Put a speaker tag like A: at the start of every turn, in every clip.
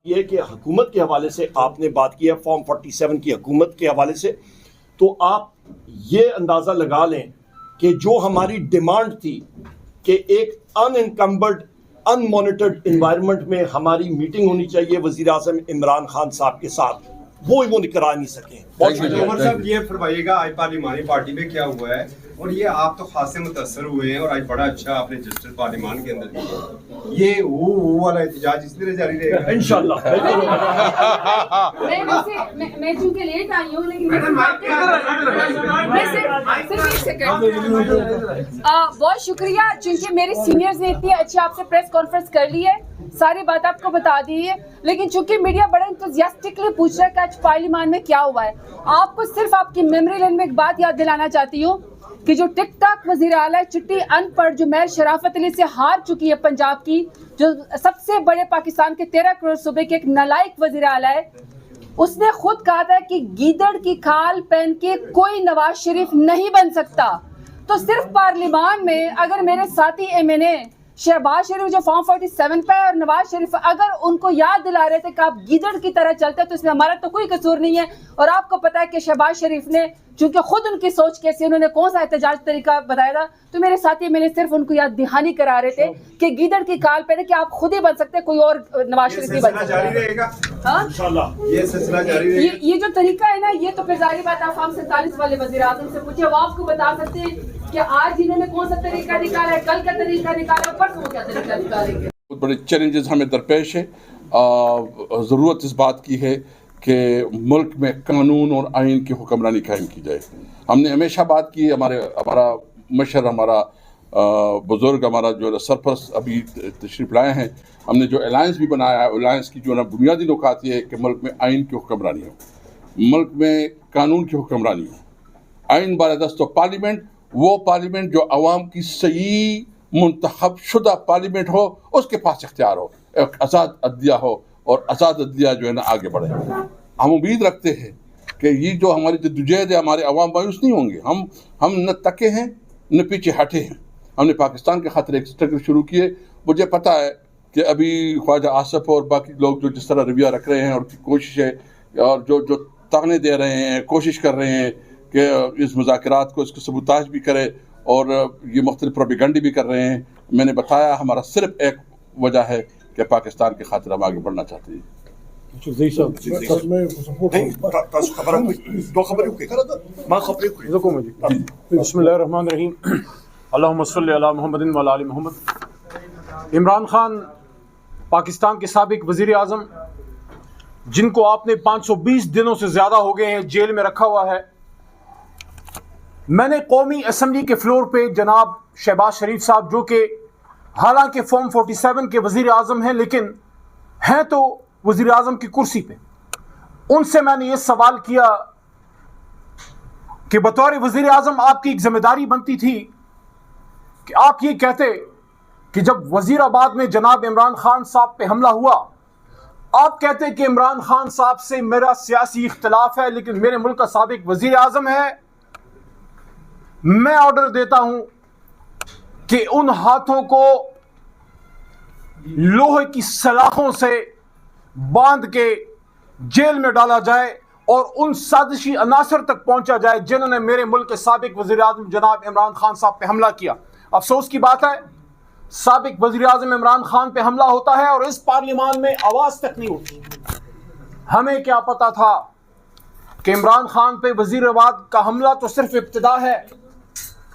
A: یہ کہ حکومت کے حوالے سے آپ نے بات کی ہے فارم 47 کی حکومت کے حوالے سے، تو آپ یہ اندازہ لگا لیں کہ جو ہماری ڈیمانڈ تھی کہ ایک ان انکمبرڈ ان مانیٹرڈ انوائرمنٹ میں ہماری میٹنگ ہونی چاہیے وزیر اعظم عمران خان صاحب کے ساتھ، وہ کرا نہیں سکے.
B: عمر صاحب یہ فرمائیے گا آج پارلیمانی پارٹی میں کیا ہوا ہے، اور یہ آپ تو خاصے متاثر ہوئے ہیں اور آج بڑا اچھا آپ نے جسٹس پارلیمان کے اندر کیا، یہ وہ والا احتجاج اس طرح جاری رہے گا
A: انشاءاللہ.
C: میں چونکہ لیٹ آئی ہوں لیکن بہت شکریہ، چونکہ میرے سینئرز نے اتنی اچھی آپ سے پریس کانفرنس کر لی ہے، ساری بات آپ کو بتا دی ہے، لیکن چونکہ میڈیا بڑا انتھوزیاسٹکلی پوچھ رہا ہے کہ آج پارلیمان میں کیا ہوا ہے، آپ کو صرف آپ کی میموری لین میں ایک بات یاد دلانا چاہتی ہوں کہ جو ٹک ٹاک وزیر اعلیٰ چٹی ان پڑھ جو مہر شرافت علی سے ہار چکی ہے پنجاب کی، جو سب سے بڑے پاکستان کے 13 کروڑ صوبے کے ایک نالائق وزیر اعلیٰ ہے، اس نے خود کہا تھا کہ گیدڑ کی کھال پہن کے کوئی نواز شریف نہیں بن سکتا. تو صرف پارلیمان میں اگر میرے ساتھی ایم این اے شہباز شریف جو فارم 47 پہ اور نواز شریف اگر ان کو یاد دلا رہے تھے کہ آپ گیدڑ کی طرح چلتے تو اس میں ہمارا تو کوئی قصور نہیں ہے. اور آپ کو پتا ہے کہ شہباز شریف نے چونکہ خود ان کی سوچ کیسی، انہوں نے کون سا احتجاج طریقہ بتایا تھا، تو میرے ساتھی میں نے صرف ان کو یاد دہانی کرا رہے تھے کہ گیدڑ کی کال پہ کہ آپ خود ہی بن سکتے، کوئی اور نواز شریف نہیں بن سکتا.
B: یہ سلسلہ جاری رہے گا.
C: یہ جو طریقہ ہے نا، یہ تو پھر ظاہری بات آپ فارم 47 والے وزیر اعظم سے پوچھے، وہ آپ کو بتا سکتے ہیں کہ آج انہوں نے کون سا طریقہ نکالا ہے، کل کا طریقہ نکالا ہے، پرسوں کیا طریقہ نکالیں گے.
D: بہت بڑے چیلنجز ہمیں درپیش ہے. ضرورت اس بات کی ہے کہ ملک میں قانون اور آئین کی حکمرانی قائم کی جائے. ہم نے ہمیشہ بات کی، ہمارا مشر، ہمارا بزرگ، ہمارا جو سرپرست ابھی تشریف لائے ہیں، ہم نے جو الائنس بھی بنایا ہے، الائنس کی جو بنیادی نکات یہ ہے کہ ملک میں آئین کی حکمرانی ہو، ملک میں قانون کی حکمرانی ہو. آئین بالادست و پارلیمنٹ، وہ پارلیمنٹ جو عوام کی صحیح منتخب شدہ پارلیمنٹ ہو، اس کے پاس اختیار ہو، ایک آزاد عدلیہ ہو، اور آزاد عدلیہ جو ہے نا آگے بڑھے. ہم امید رکھتے ہیں کہ یہ جو ہماری جدوجہد ہے، ہمارے عوام مایوس نہیں ہوں گے. ہم نہ تکے ہیں نہ پیچھے ہٹے ہیں. ہم نے پاکستان کے خاطر ایک اسٹرگل شروع کیے. مجھے پتہ ہے کہ ابھی خواجہ آصف اور باقی لوگ جو جس طرح رویہ رکھ رہے ہیں اور کوشش ہے، اور جو تانے دے رہے ہیں، کوشش کر رہے ہیں کہ اس مذاکرات کو، اس کو سبوتاج بھی کرے اور یہ مختلف پروپیگنڈی بھی کر رہے ہیں. میں نے بتایا ہمارا صرف ایک وجہ ہے کہ پاکستان کے خاطر ہم آگے بڑھنا چاہتے ہیں.
E: بسم اللہ الرحمن الرحیم. اللہم صلی علی محمد و علی آل محمد. عمران خان پاکستان کے سابق وزیر اعظم، جن کو آپ نے 520 دنوں سے زیادہ ہو گئے ہیں جیل میں رکھا ہوا ہے. میں نے قومی اسمبلی کے فلور پہ جناب شہباز شریف صاحب، جو کہ حالانکہ فارم 47 کے وزیر اعظم ہیں لیکن ہیں تو وزیر اعظم کی کرسی پہ، ان سے میں نے یہ سوال کیا کہ بطور وزیر اعظم آپ کی ایک ذمہ داری بنتی تھی کہ آپ یہ کہتے کہ جب وزیر آباد میں جناب عمران خان صاحب پہ حملہ ہوا، آپ کہتے کہ عمران خان صاحب سے میرا سیاسی اختلاف ہے لیکن میرے ملک کا سابق وزیر اعظم ہے، میں آرڈر دیتا ہوں کہ ان ہاتھوں کو لوہے کی سلاخوں سے باندھ کے جیل میں ڈالا جائے اور ان سازشی عناصر تک پہنچا جائے جنہوں نے میرے ملک کے سابق وزیر اعظم جناب عمران خان صاحب پہ حملہ کیا. افسوس کی بات ہے سابق وزیر اعظم عمران خان پہ حملہ ہوتا ہے اور اس پارلیمان میں آواز تک نہیں ہوتی. ہمیں کیا پتا تھا کہ عمران خان پہ وزیر آباد کا حملہ تو صرف ابتدا ہے.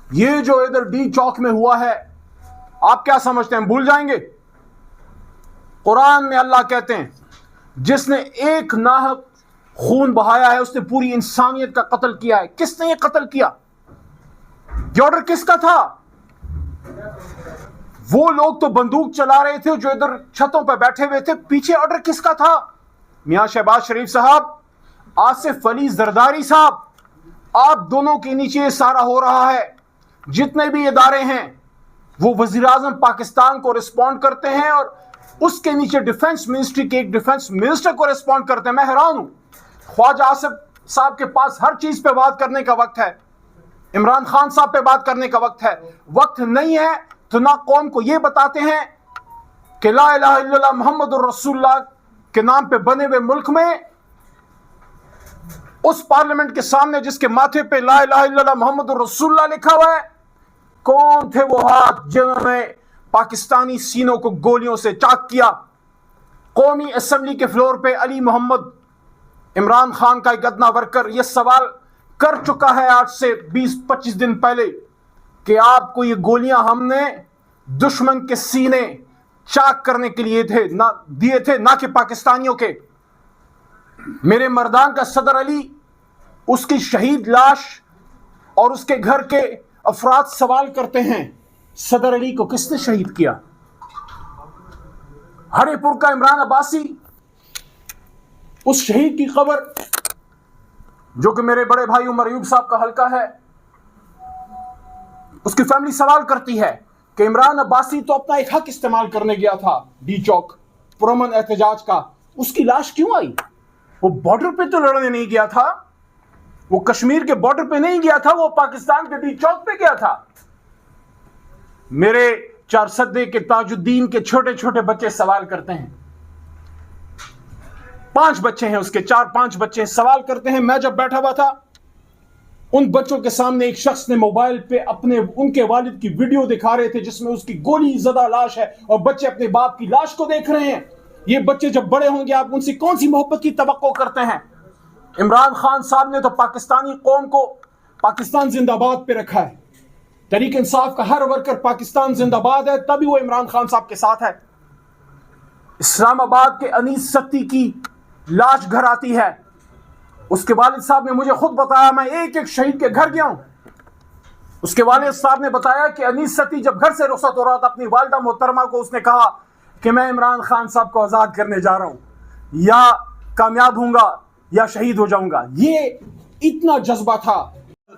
E: یہ جو ادھر ڈی چوک میں ہوا ہے، آپ کیا سمجھتے ہیں بھول جائیں گے؟ قرآن میں اللہ کہتے ہیں جس نے ایک ناحق خون بہایا ہے اس نے پوری انسانیت کا قتل کیا ہے. کس نے یہ قتل کیا؟ یہ آرڈر کس کا تھا؟ وہ لوگ تو بندوق چلا رہے تھے جو ادھر چھتوں پہ بیٹھے ہوئے تھے. پیچھے آرڈر کس کا تھا؟ میاں شہباز شریف صاحب، آصف علی زرداری صاحب، آپ دونوں کے نیچے یہ سارا ہو رہا ہے. جتنے بھی ادارے ہیں وہ وزیر اعظم پاکستان کو رسپونڈ کرتے ہیں اور اس کے نیچے ڈیفنس منسٹری کے ایک ڈیفنس منسٹر کو رسپونڈ کرتے ہیں. میں حیران ہوں. خواجہ آصف صاحب کے پاس ہر چیز پہ بات کرنے کا وقت ہے، عمران خان صاحب پہ بات کرنے کا وقت ہے. وقت نہیں ہے تو نہ قوم کو یہ بتاتے ہیں کہ لا الہ الا اللہ محمد الرسول اللہ کے نام پہ بنے ہوئے ملک میں اس پارلیمنٹ کے سامنے جس کے ماتھے پہ لا الہ الا اللہ محمد رسول اللہ لکھا ہوا ہے، کون تھے وہ ہاتھ جنہوں نے پاکستانی سینوں کو گولیوں سے چاک کیا؟ قومی اسمبلی کے فلور پہ علی محمد عمران خان کا ایک ادنا ورکر یہ سوال کر چکا ہے آج سے 20-25 دن پہلے کہ آپ کو یہ گولیاں ہم نے دشمن کے سینے چاک کرنے کے لیے دیے تھے، نہ کہ پاکستانیوں کے۔ میرے مردان کا صدر علی، اس کی شہید لاش اور اس کے گھر کے افراد سوال کرتے ہیں صدر علی کو کس نے شہید کیا؟ ہرے پور کا عمران عباسی، اس شہید کی قبر جو کہ میرے بڑے بھائی عمر ایوب صاحب کا حلقہ ہے، اس کی فیملی سوال کرتی ہے کہ عمران عباسی تو اپنا ایک حق استعمال کرنے گیا تھا ڈی چوک پرامن احتجاج کا، اس کی لاش کیوں آئی؟ وہ بارڈر پہ تو لڑنے نہیں گیا تھا، وہ کشمیر کے بارڈر پہ نہیں گیا تھا، وہ پاکستان کے ڈی چوک پہ گیا تھا۔ میرے چار سدے کے تاج الدین کے چھوٹے چھوٹے بچے سوال کرتے ہیں، 5 بچے ہیں اس کے، 4-5 بچے سوال کرتے ہیں۔ میں جب بیٹھا ہوا تھا ان بچوں کے سامنے ایک شخص نے موبائل پہ ان کے والد کی ویڈیو دکھا رہے تھے جس میں اس کی گولی زدہ لاش ہے اور بچے اپنے باپ کی لاش کو دیکھ رہے ہیں۔ یہ بچے جب بڑے ہوں گے آپ ان سے کون سی محبت کی توقع کرتے ہیں؟ عمران خان صاحب نے تو پاکستانی قوم کو پاکستان زندہ باد پہ رکھا ہے، تحریک انصاف کا ہر ورکر پاکستان زندہ باد ہے، تبھی وہ عمران خان صاحب کے ساتھ ہے۔ اسلام آباد کے انیس ستی کی لاش گھر آتی ہے، اس کے والد صاحب نے مجھے خود بتایا، میں ایک ایک شہید کے گھر گیا ہوں۔ اس کے والد صاحب نے بتایا کہ انیس ستی جب گھر سے رخصت ہو رہا تھا اپنی والدہ محترمہ کو اس نے کہا کہ میں عمران خان صاحب کو آزاد کرنے جا رہا ہوں، یا کامیاب ہوں گا یا شہید ہو جاؤں گا۔ یہ اتنا جذبہ تھا۔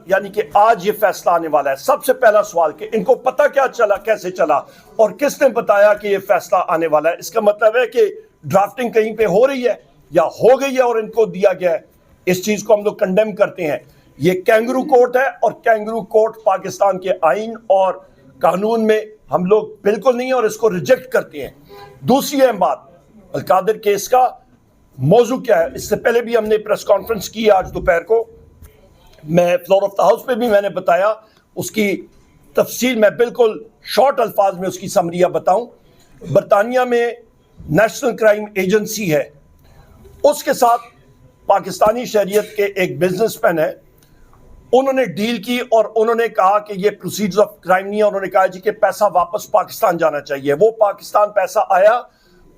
A: یعنی کہ آج یہ فیصلہ آنے والا ہے۔ سب سے پہلا سوال کہ ان کو پتہ کیا چلا، کیسے چلا اور کس نے بتایا کہ یہ فیصلہ آنے والا ہے؟ اس کا مطلب ہے کہ ڈرافٹنگ کہیں پہ ہو رہی ہے یا ہو گئی ہے اور ان کو دیا گیا ہے۔ اس چیز کو ہم لوگ کنڈیم کرتے ہیں۔ یہ کینگرو کورٹ ہے اور کینگرو کورٹ پاکستان کے آئین اور قانون میں ہم لوگ بالکل نہیں اور اس کو ریجیکٹ کرتے ہیں۔ دوسری اہم بات، القادر کیس کا موضوع کیا ہے؟ اس سے پہلے بھی ہم نے پریس کانفرنس کی آج دوپہر کو، میں فلور آف دا ہاؤس پہ بھی میں نے بتایا، اس کی تفصیل میں بالکل شارٹ الفاظ میں اس کی سمریہ بتاؤں۔ برطانیہ میں نیشنل کرائم ایجنسی ہے، اس کے ساتھ پاکستانی شہریت کے ایک بزنس مین ہے، انہوں نے ڈیل کی اور انہوں نے کہا کہ یہ پروسیڈرز آف کرائم نہیں ہے، انہوں نے کہا جی کہ پیسہ واپس پاکستان جانا چاہیے۔ وہ پاکستان پیسہ آیا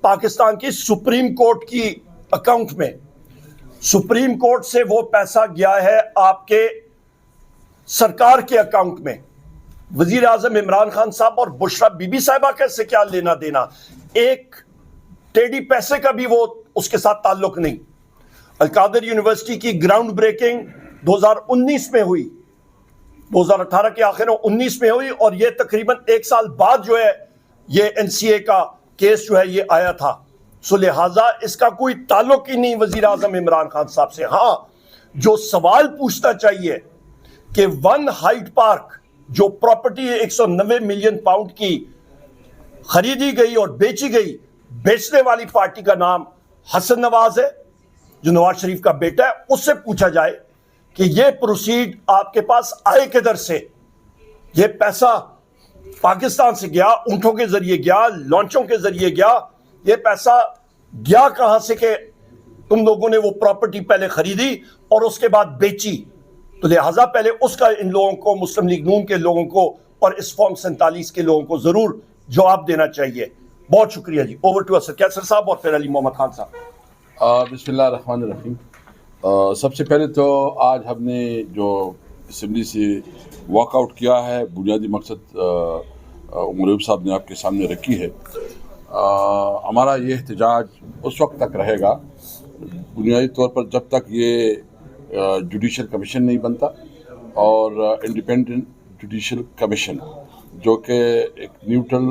A: پاکستان کی سپریم کورٹ کی اکاؤنٹ میں، سپریم کورٹ سے وہ پیسہ گیا ہے آپ کے سرکار کے اکاؤنٹ میں۔ وزیر اعظم عمران خان صاحب اور بشرا بی بی صاحبہ کیسے کیا لینا دینا، ایک ٹیڑی پیسے کا بھی وہ اس کے ساتھ تعلق نہیں۔ القادر یونیورسٹی کی گراؤنڈ بریکنگ 2019 میں ہوئی، 2018 کے آخر میں 19 میں ہوئی، اور یہ تقریباً 1 سال بعد جو ہے یہ NCA کا کیس جو ہے یہ آیا تھا۔ سو لہٰذا اس کا کوئی تعلق ہی نہیں وزیر اعظم عمران خان صاحب سے۔ ہاں جو سوال پوچھنا چاہیے کہ ون ہائیڈ پارک جو پراپرٹی 190 ملین پاؤنڈ کی خریدی گئی اور بیچی گئی، بیچنے والی پارٹی کا نام حسن نواز ہے جو نواز شریف کا بیٹا ہے، اس سے پوچھا جائے کہ یہ پروسیڈ آپ کے پاس آئے کدھر سے؟ یہ پیسہ پاکستان سے گیا، اونٹوں کے ذریعے گیا، لانچوں کے ذریعے گیا، یہ پیسہ گیا کہاں سے کہ تم لوگوں نے وہ پراپرٹی پہلے خریدی اور اس کے بعد بیچی؟ تو لہٰذا پہلے اس کا ان لوگوں کو، مسلم لیگ نون کے لوگوں کو اور اس فارم 47 کے لوگوں کو ضرور جواب دینا چاہیے۔ بہت شکریہ جی۔ اوور ٹو اسد کیسر صاحب اور پھر علی محمد خان صاحب۔
D: بسم اللہ الرحمن الرحیم۔ سب سے پہلے تو آج ہم نے جو اسمبلی سے واک آؤٹ کیا ہے، بنیادی مقصد عمر ایوب صاحب نے آپ کے سامنے رکھی ہے۔ ہمارا یہ احتجاج اس وقت تک رہے گا بنیادی طور پر جب تک یہ جوڈیشل کمیشن نہیں بنتا، اور انڈیپینڈنٹ جوڈیشل کمیشن جو کہ ایک نیوٹرل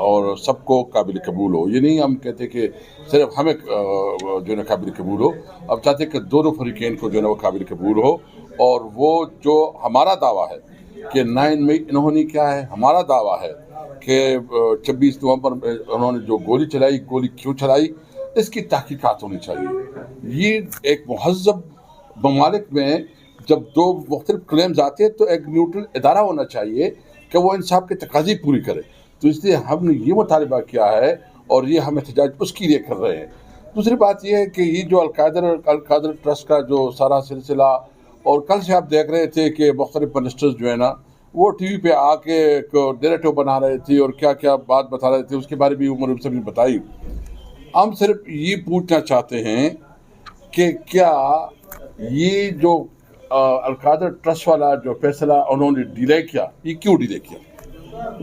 D: اور سب کو قابل قبول ہو۔ یہ نہیں ہم کہتے کہ صرف ہمیں جو ہے نا قابل قبول ہو، اب چاہتے کہ دونوں فریقین کو جو ہے نا وہ قابل قبول ہو۔ اور وہ جو ہمارا دعویٰ ہے کہ 9 مئی انہوں نے کیا ہے، ہمارا دعویٰ ہے کہ 26 نومبر انہوں نے جو گولی چلائی، گولی کیوں چلائی، اس کی تحقیقات ہونی چاہیے. یہ ایک مہذب ممالک میں جب دو مختلف کلیمز آتے ہیں تو ایک نیوٹرل ادارہ ہونا چاہیے کہ وہ انصاف کے تقاضے پوری کرے. تو اس لیے ہم نے یہ مطالبہ کیا ہے اور یہ ہم احتجاج اس کے لیے کر رہے ہیں. دوسری بات یہ ہے کہ یہ جو القادر ٹرسٹ کا جو سارا سلسلہ، اور کل سے آپ دیکھ رہے تھے کہ مختلف منسٹرز جو ہے نا وہ ٹی وی پہ آ کے ایک نیریٹو بنا رہے تھے اور کیا کیا بات بتا رہے تھے، اس کے بارے میں عمر صاحب نے بتائی. ہم صرف یہ پوچھنا چاہتے ہیں کہ کیا یہ جو القادر ٹرسٹ والا جو فیصلہ انہوں نے ڈیلے کیا، یہ کیوں ڈیلے کیا،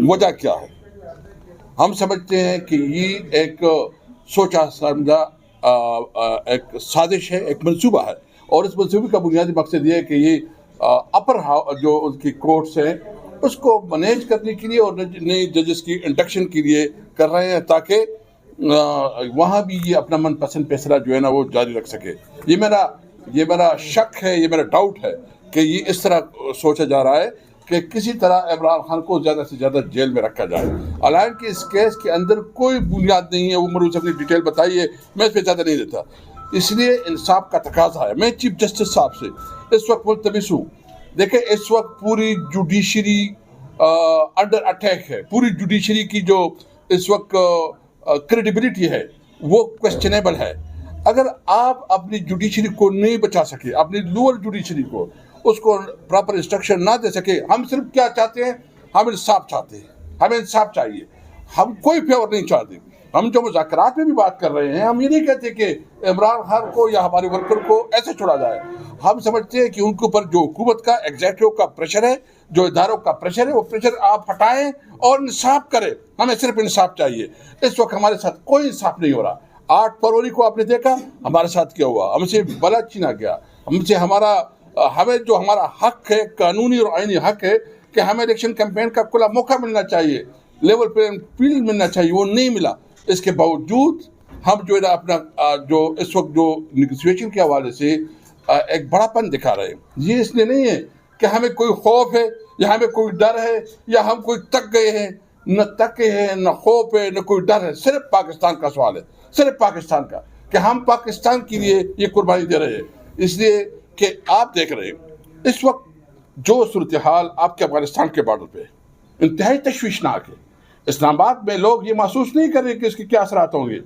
D: وجہ کیا ہے؟ ہم سمجھتے ہیں کہ یہ ایک سوچا سمجھا ایک سازش ہے، ایک منصوبہ ہے، اور اس منصوبے کا بنیادی مقصد یہ ہے کہ یہ اپر جو ان کی کورٹس ہیں اس کو مینیج کرنے کے لیے اور نئے ججز کی انڈکشن کے لیے کر رہے ہیں تاکہ وہاں بھی یہ اپنا من پسند فیصلہ جو ہے نا وہ جاری رکھ سکے. یہ میرا شک ہے، یہ میرا ڈاؤٹ ہے کہ یہ اس طرح سوچا جا رہا ہے کہ کسی طرح عمران خان کو زیادہ سے زیادہ جیل میں رکھا جائے. حالانکہ اس کیس کے اندر کوئی بنیاد نہیں ہے، عمر صاحب نے ڈیٹیل بتائی ہے، میں اس پہ زیادہ نہیں دیتا. اس لیے انصاف کا تقاضا ہے. میں چیف جسٹس صاحب سے اس وقت ملتمس ہوں. دیکھیں اس وقت پوری جوڈیشری انڈر اٹیک ہے. پوری جوڈیشری کی جو اس وقت کریڈیبلٹی ہے وہ کوسچنیبل ہے. اگر آپ اپنی جوڈیشری کو نہیں بچا سکے، اپنی لوور جوڈیشری کو اس کو پراپر انسٹرکشن نہ دے سکے، ہم صرف کیا چاہتے ہیں؟ ہم انصاف چاہتے ہیں. ہمیں انصاف چاہیے، ہم کوئی فیور نہیں چاہتے. ہم جو مذاکرات میں بھی بات کر رہے ہیں ہم یہ نہیں کہتے کہ عمران خان کو یا ہمارے ورکر کو ایسے چھوڑا جائے. ہم سمجھتے ہیں کہ ان کے اوپر جو حکومت کا ایگزیکٹو کا پریشر ہے، جو اداروں کا پریشر ہے، وہ پریشر آپ ہٹائیں اور انصاف کریں. ہمیں صرف انصاف چاہیے. اس وقت ہمارے ساتھ کوئی انصاف نہیں ہو رہا. 8 فروری کو آپ نے دیکھا ہمارے ساتھ کیا ہوا. ہم سے بلا چھینا گیا. ہمیں جو ہمارا حق ہے، قانونی اور آئینی حق ہے کہ ہمیں الیکشن کیمپین کا کھلا موقع ملنا چاہیے، لیول پلینگ فیلڈ ملنا چاہیے، وہ نہیں ملا. اس کے باوجود ہم جو ہے نا اپنا جو اس وقت جو نیگوسیشن کے حوالے سے ایک بڑا پن دکھا رہے ہیں. یہ اس لیے نہیں ہے کہ ہمیں کوئی خوف ہے یا ہمیں کوئی ڈر ہے یا ہم کوئی تک گئے ہیں. نہ تکے ہیں، نہ خوف ہے، نہ کوئی ڈر ہے. صرف پاکستان کا سوال ہے، صرف پاکستان کا، کہ ہم پاکستان کے لیے یہ قربانی دے رہے ہیں. اس لیے کہ آپ دیکھ رہے ہیں اس وقت جو صورتحال آپ کے افغانستان کے بارڈر پہ انتہائی تشویشناک ہے. اسلام آباد میں لوگ یہ محسوس نہیں کر رہے کہ اس کے کیا اثرات ہوں گے.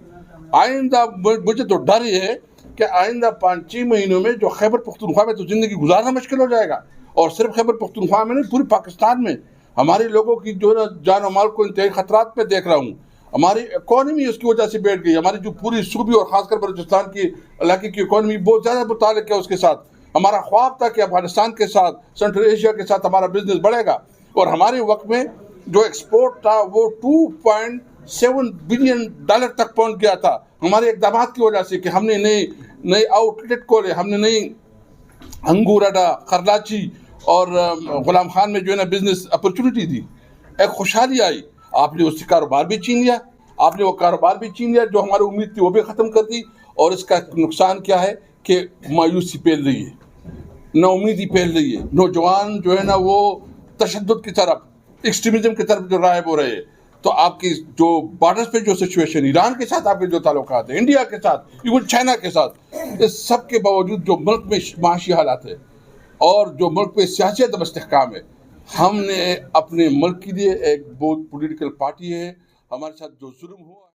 D: آئندہ مجھے تو ڈر یہ ہے کہ آئندہ 5-6 مہینوں میں جو خیبر پختونخوا میں تو زندگی گزارنا مشکل ہو جائے گا. اور صرف خیبر پختونخوا میں نہیں، پوری پاکستان میں ہمارے لوگوں کی جو ہے جان و مال کو انتہائی خطرات میں دیکھ رہا ہوں. ہماری اکانومی اس کی وجہ سے بیٹھ گئی. ہماری جو پوری صوبی اور خاص کر بلوچستان کی علاقے کی اکانومی بہت زیادہ متعلق ہے اس کے ساتھ. ہمارا خواب تھا کہ افغانستان کے ساتھ، سینٹرل ایشیا کے ساتھ ہمارا بزنس بڑھے گا. اور ہمارے وقت میں جو ایکسپورٹ تھا وہ $2.7 بلین تک پہنچ گیا تھا ہمارے اقدامات کی وجہ سے کہ ہم نے نئے آؤٹ لیٹ کھولے، ہم نے نئی انگور اڈا، خرلاچی اور غلام خان میں جو ہے نا بزنس اپرچونٹی دی. ایک خوشحالی آئی. آپ نے اس سے کاروبار بھی چھین لیا، آپ نے وہ کاروبار بھی چھین لیا جو ہماری امید تھی وہ بھی ختم کر دی. اور اس کا نقصان کیا ہے کہ مایوسی پھیل رہی ہے، نا امیدی پھیل رہی ہے. نوجوان جو ہے نا وہ تشدد کی طرف، ایکسٹریمزم کی طرف جو رائب ہو رہے ہیں. تو آپ کی جو بارڈرز پہ جو سچویشن، ایران کے ساتھ آپ کے جو تعلقات ہیں، انڈیا کے ساتھ، ایون چائنا کے ساتھ، اس سب کے باوجود جو ملک میں معاشی حالات ہے اور جو ملک میں سیاسی عدم استحکام ہے، ہم نے اپنے ملک کے لیے ایک بہت پولیٹیکل پارٹی ہے، ہمارے ساتھ جو ظلم ہوا